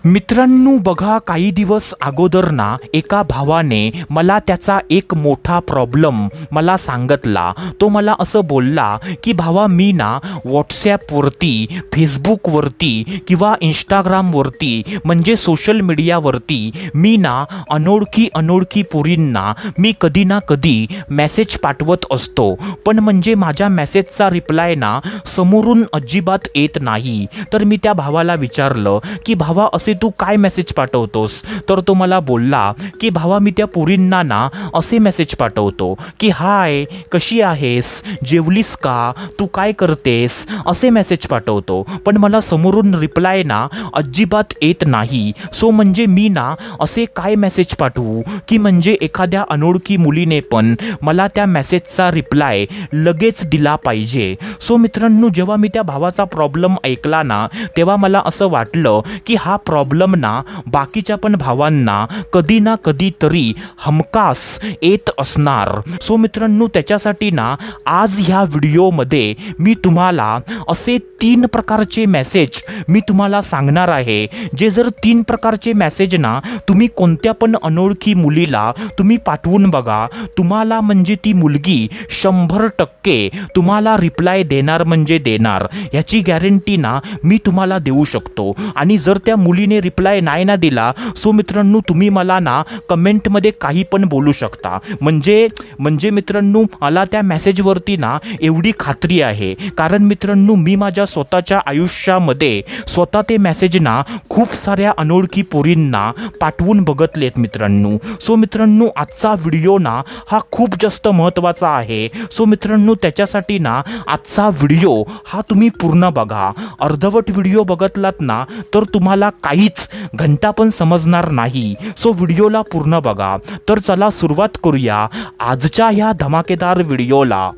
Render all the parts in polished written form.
मित्रांनो बघा, काही दिवस अगोदर ना एका भावाने मला त्याचा एक मोठा प्रॉब्लेम मला सांगितला। तो मला असं बोलला की भावा, मी ना व्हॉट्सॲपवरती, फेसबुकवरती किंवा इंस्टाग्रामवरती म्हणजे सोशल मीडियावरती मी ना अनोळखी पोरींना मी कधी ना कधी मेसेज पाठवत असतो, पण म्हणजे माझ्या मेसेजचा रिप्लाय ना समोरून अजिबात येत नाही। तर मी त्या भावाला विचारलं की भावा, असे तू काय मेसेज पाठवतोस? तर तो मला बोलला की भावा, मी त्या पोरींना ना असे मेसेज पाठवतो की हाय, कशी आहेस, जेवलीस का, तू काय करतेस, असे मेसेज पाठवतो, पण मला समोरून रिप्लाय ना अजिबात येत नाही। सो म्हणजे मी ना असे काय मेसेज पाठवू की म्हणजे एखाद्या अनोळखी मुलीने पण मला त्या मेसेजचा रिप्लाय लगेच दिला पाहिजे। सो मित्रांनो, जेव्हा मी त्या भावाचा प्रॉब्लेम ऐकला ना, तेव्हा मला असं वाटलं की हा प्रॉब्लेम ना बाकीच्या पण भावांना कधी ना कधी तरी हमखास येत असणार। सो मित्रांनो, त्याच्यासाठी ना आज ह्या व्हिडिओमध्ये मी तुम्हाला असे 3 प्रकारचे मेसेज मी तुम्हाला सांगणार आहे, जे जर 3 प्रकारचे मेसेज ना तुम्ही कोणत्या पण अनोळखी मुलीला तुम्ही पाठवून बघा, तुम्हाला म्हणजे ती मुलगी 100% तुम्हाला रिप्लाय देणार म्हणजे देणार, याची गॅरंटी ना मी तुम्हाला देऊ शकतो। आणि जर त्या मुलीने रिप्लाय नाही ना दिला, सो मित्रांनो तुम्ही मला ना कमेंटमध्ये काही पण बोलू शकता। म्हणजे मित्रांनो, मला त्या मेसेजवरती ना एवढी खात्री आहे, कारण मित्रांनो मी माझ्या स्वतःच्या आयुष्यामध्ये स्वतः ते मेसेज ना खूप साऱ्या अनोळखी पोरींना पाठवून बघतलेत मित्रांनो। सो मित्रांनो, आजचा व्हिडिओ ना हा खूप जास्त महत्त्वाचा आहे। सो मित्रांनो, त्याच्यासाठी ना आजचा व्हिडिओ हा तुम्ही पूर्ण बघा। अर्धवट व्हिडिओ बघतलात ना तर तुम्हाला काहीच घंटा पण समजणार नाही। सो व्हिडिओला पूर्ण बघा। तर चला सुरुवात करूया आजच्या ह्या धमाकेदार व्हिडिओला।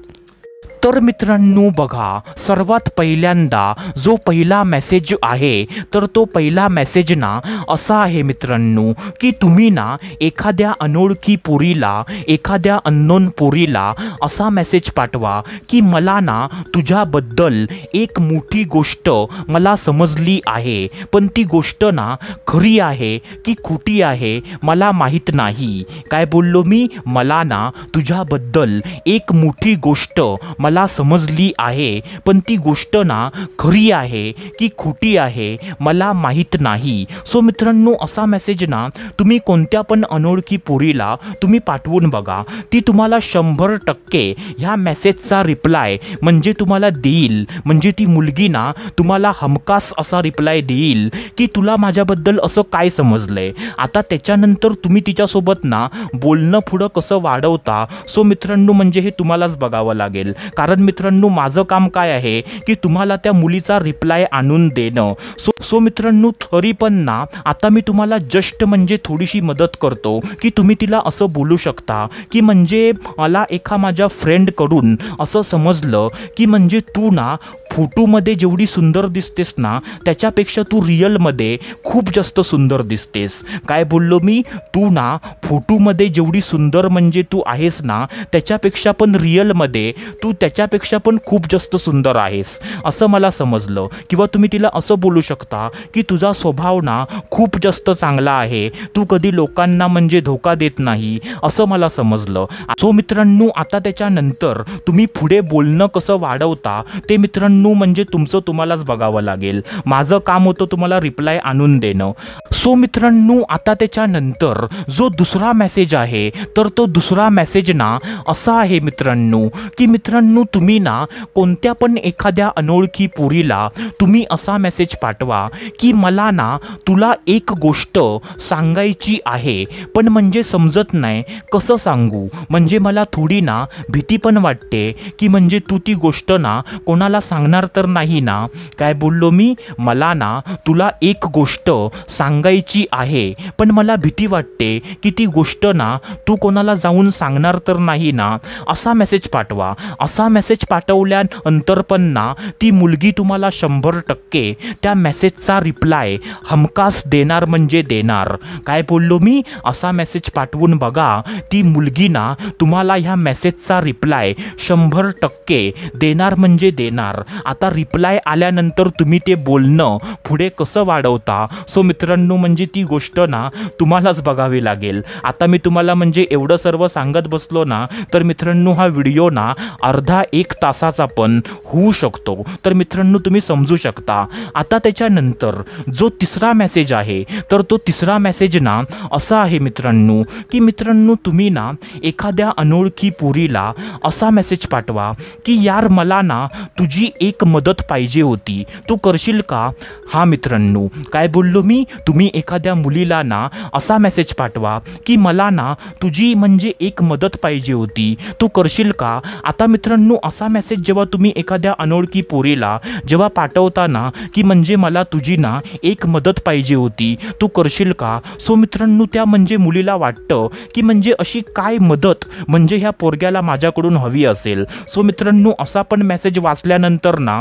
तर मित्रांनो बघा, सर्वात पहिल्यांदा जो पहिला मेसेज आहे, तर तो पहिला मेसेज ना असा आहे मित्रांनो की तुम्ही ना एखाद्या अनोळखी पोरीला, एखाद्या अननोन पोरीला असा मेसेज पाठवा की मला ना तुझ्याबद्दल एक मोठी गोष्ट मला समजली आहे, पण ती गोष्ट ना खरी आहे की खोटी आहे मला माहीत नाही। काय बोललो मी? मला ना तुझ्याबद्दल एक मोठी गोष्ट मला समजली आहे, पण ती गोष्ट ना खरी आहे की खोटी आहे मला माहीत नाही। सो मित्रांनो, असा मेसेज ना तुम्ही कोणत्या पण अनोळखी पोरीला तुम्ही पाठवून बघा, ती तुम्हाला 100% ह्या मेसेजचा रिप्लाय म्हणजे तुम्हाला देईल। म्हणजे ती मुलगी ना तुम्हाला हमखास असा रिप्लाय देईल की तुला माझ्याबद्दल असं काय समजलंय। आता त्याच्यानंतर तुम्ही तिच्यासोबत ना बोलणं पुढं कसं वाढवता, सो मित्रांनो म्हणजे हे तुम्हालाच बघावं लागेल, कारण मित्रांनो माझं काम काय आहे की तुम्हाला त्या मुलीचा रिप्लाय आणून देणं। सो मित्रांनो, तरी पण ना आता मी तुम्हाला जस्ट म्हणजे थोडीशी मदत करतो की तुम्ही तिला असं बोलू शकता की म्हणजे मला एका माझ्या फ्रेंडकडून असं समजलं की म्हणजे तू ना फोटोमध्ये जेवढी सुंदर दिसतेस ना त्याच्यापेक्षा तू रिअलमध्ये खूप जास्त सुंदर दिसतेस। काय बोललो मी? तू ना फोटोमध्ये जेवढी सुंदर म्हणजे तू आहेस ना त्याच्यापेक्षा पण रिअलमध्ये तू त्याच्यापेक्षा पण खूप जास्त सुंदर आहेस, असं मला समजलं। किंवा तुम्ही तिला असं बोलू शकता की तुझा स्वभाव ना खूप जास्त चांगला आहे, तू कधी लोकांना म्हणजे धोका देत नाही, असं मला समजलं। सो मित्रांनो, आता त्याच्यानंतर तुम्ही पुढे बोलणं कसं वाढवता ते मित्रांनो म्हणजे तुमचं तुम्हालाच बघावं लागेल। माझं काम होतं तुम्हाला रिप्लाय आणून देणं। सो मित्रांनो, आता त्याच्यानंतर जो दुसरा मेसेज आहे, तर तो दुसरा मेसेज ना असा आहे मित्रांनो की मित्रांनो तुम्ही ना कोणत्या पण एखाद्या अनोळखी पोरीला तुम्ही असा मेसेज पाठवा की मला ना तुला एक गोष्ट सांगायची आहे, पण म्हणजे समजत नाही कसं सांगू, म्हणजे मला थोडी ना भीती पण वाटते की म्हणजे तू ती गोष्ट ना कोणाला सांगणार तर नाही ना। काय बोललो मी? मला ना तुला एक गोष्ट सांगायची आहे, पण मला भीती वाटते की ती गोष्ट ना तू कोणाला जाऊन सांगणार तर नाही ना। असा मेसेज पाठवा। असा मेसेज पाठवल्यानंतर पण ना ती मुलगी तुम्हाला 100% त्या मेसेजचा रिप्लाय हमखास देणार म्हणजे देणार. काय बोललो मी? असा मेसेज पाठवून बघा, ती मुलगी ना तुम्हाला ह्या मेसेजचा रिप्लाय 100% देणार म्हणजे देणार. आता रिप्लाय आल्यानंतर तुम्ही ते बोलणं पुढे कसं वाढवता सो मित्रांनो, म्हणजे ती गोष्ट ना तुम्हालाच बघावी लागेल. आता मी तुम्हाला म्हणजे एवढं सर्व सांगत बसलो ना तर मित्रांनो हा व्हिडिओ ना अर्धा 1 तासाचा पण होऊ शकतो. तर मित्रांनो तुम्ही समजू शकता. आता त्याच्यानंतर जो तिसरा मेसेज आहे तर तो तिसरा मेसेज ना असा आहे मित्रांनो की मित्रांनो तुम्ही ना एखाद्या अनोळखी पोरीला असा मेसेज पाठवा की यार मला ना तुझी एक मदत पाहिजे होती, तू करशील का? हा मित्रांनो, काय बोललो मी? तुम्ही एखाद्या मुलीला ना असा मेसेज पाठवा की मला ना तुझी म्हणजे एक मदत पाहिजे होती, तू करशील का? आता मित्रांनो असा मेसेज जेव्हा तुम्ही एखाद्या अनोळखी पोरीला जेव्हा पाठवता ना की म्हणजे मला तुझी ना एक मदत पाहिजे होती, तू करशील का? सो मित्रांनो त्या म्हणजे मुलीला वाटतं की म्हणजे अशी काय मदत म्हणजे ह्या पोरग्याला माझ्याकडून हवी असेल. सो मित्रांनो असा पण मेसेज वाचल्यानंतर ना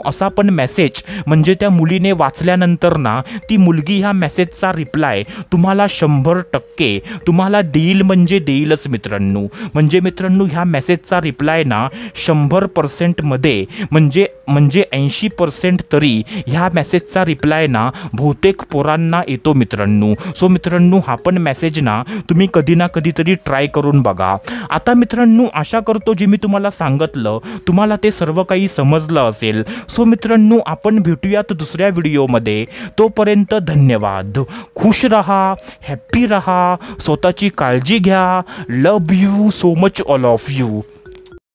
असा पण मेसेज म्हणजे त्या मुलीने वाचल्यानंतर ना ती मुलगी ह्या मेसेजचा रिप्लाय तुम्हाला 100% तुम्हाला देईल म्हणजे देईलच मित्रांनो. म्हणजे मित्रांनो ह्या मेसेजचा रिप्लाय ना 100% मध्ये म्हणजे 80% तरी ह्या मेसेजचा रिप्लाय ना बहुतेक पोरांना येतो मित्रांनो. सो मित्रांनो हा पण मेसेज ना तुम्ही कधी ना कधीतरी ट्राय करून बघा. आता मित्रांनो आशा करतो जे मी तुम्हाला सांगितलं तुम्हाला ते सर्व काही समजलं असेल. सो मित्रांनो आपण भेटूयात दुसऱ्या व्हिडिओमध्ये. तोपर्यंत धन्यवाद. खुश रहा, हॅप्पी रहा, स्वतःची काळजी घ्या. Love you so much all of you.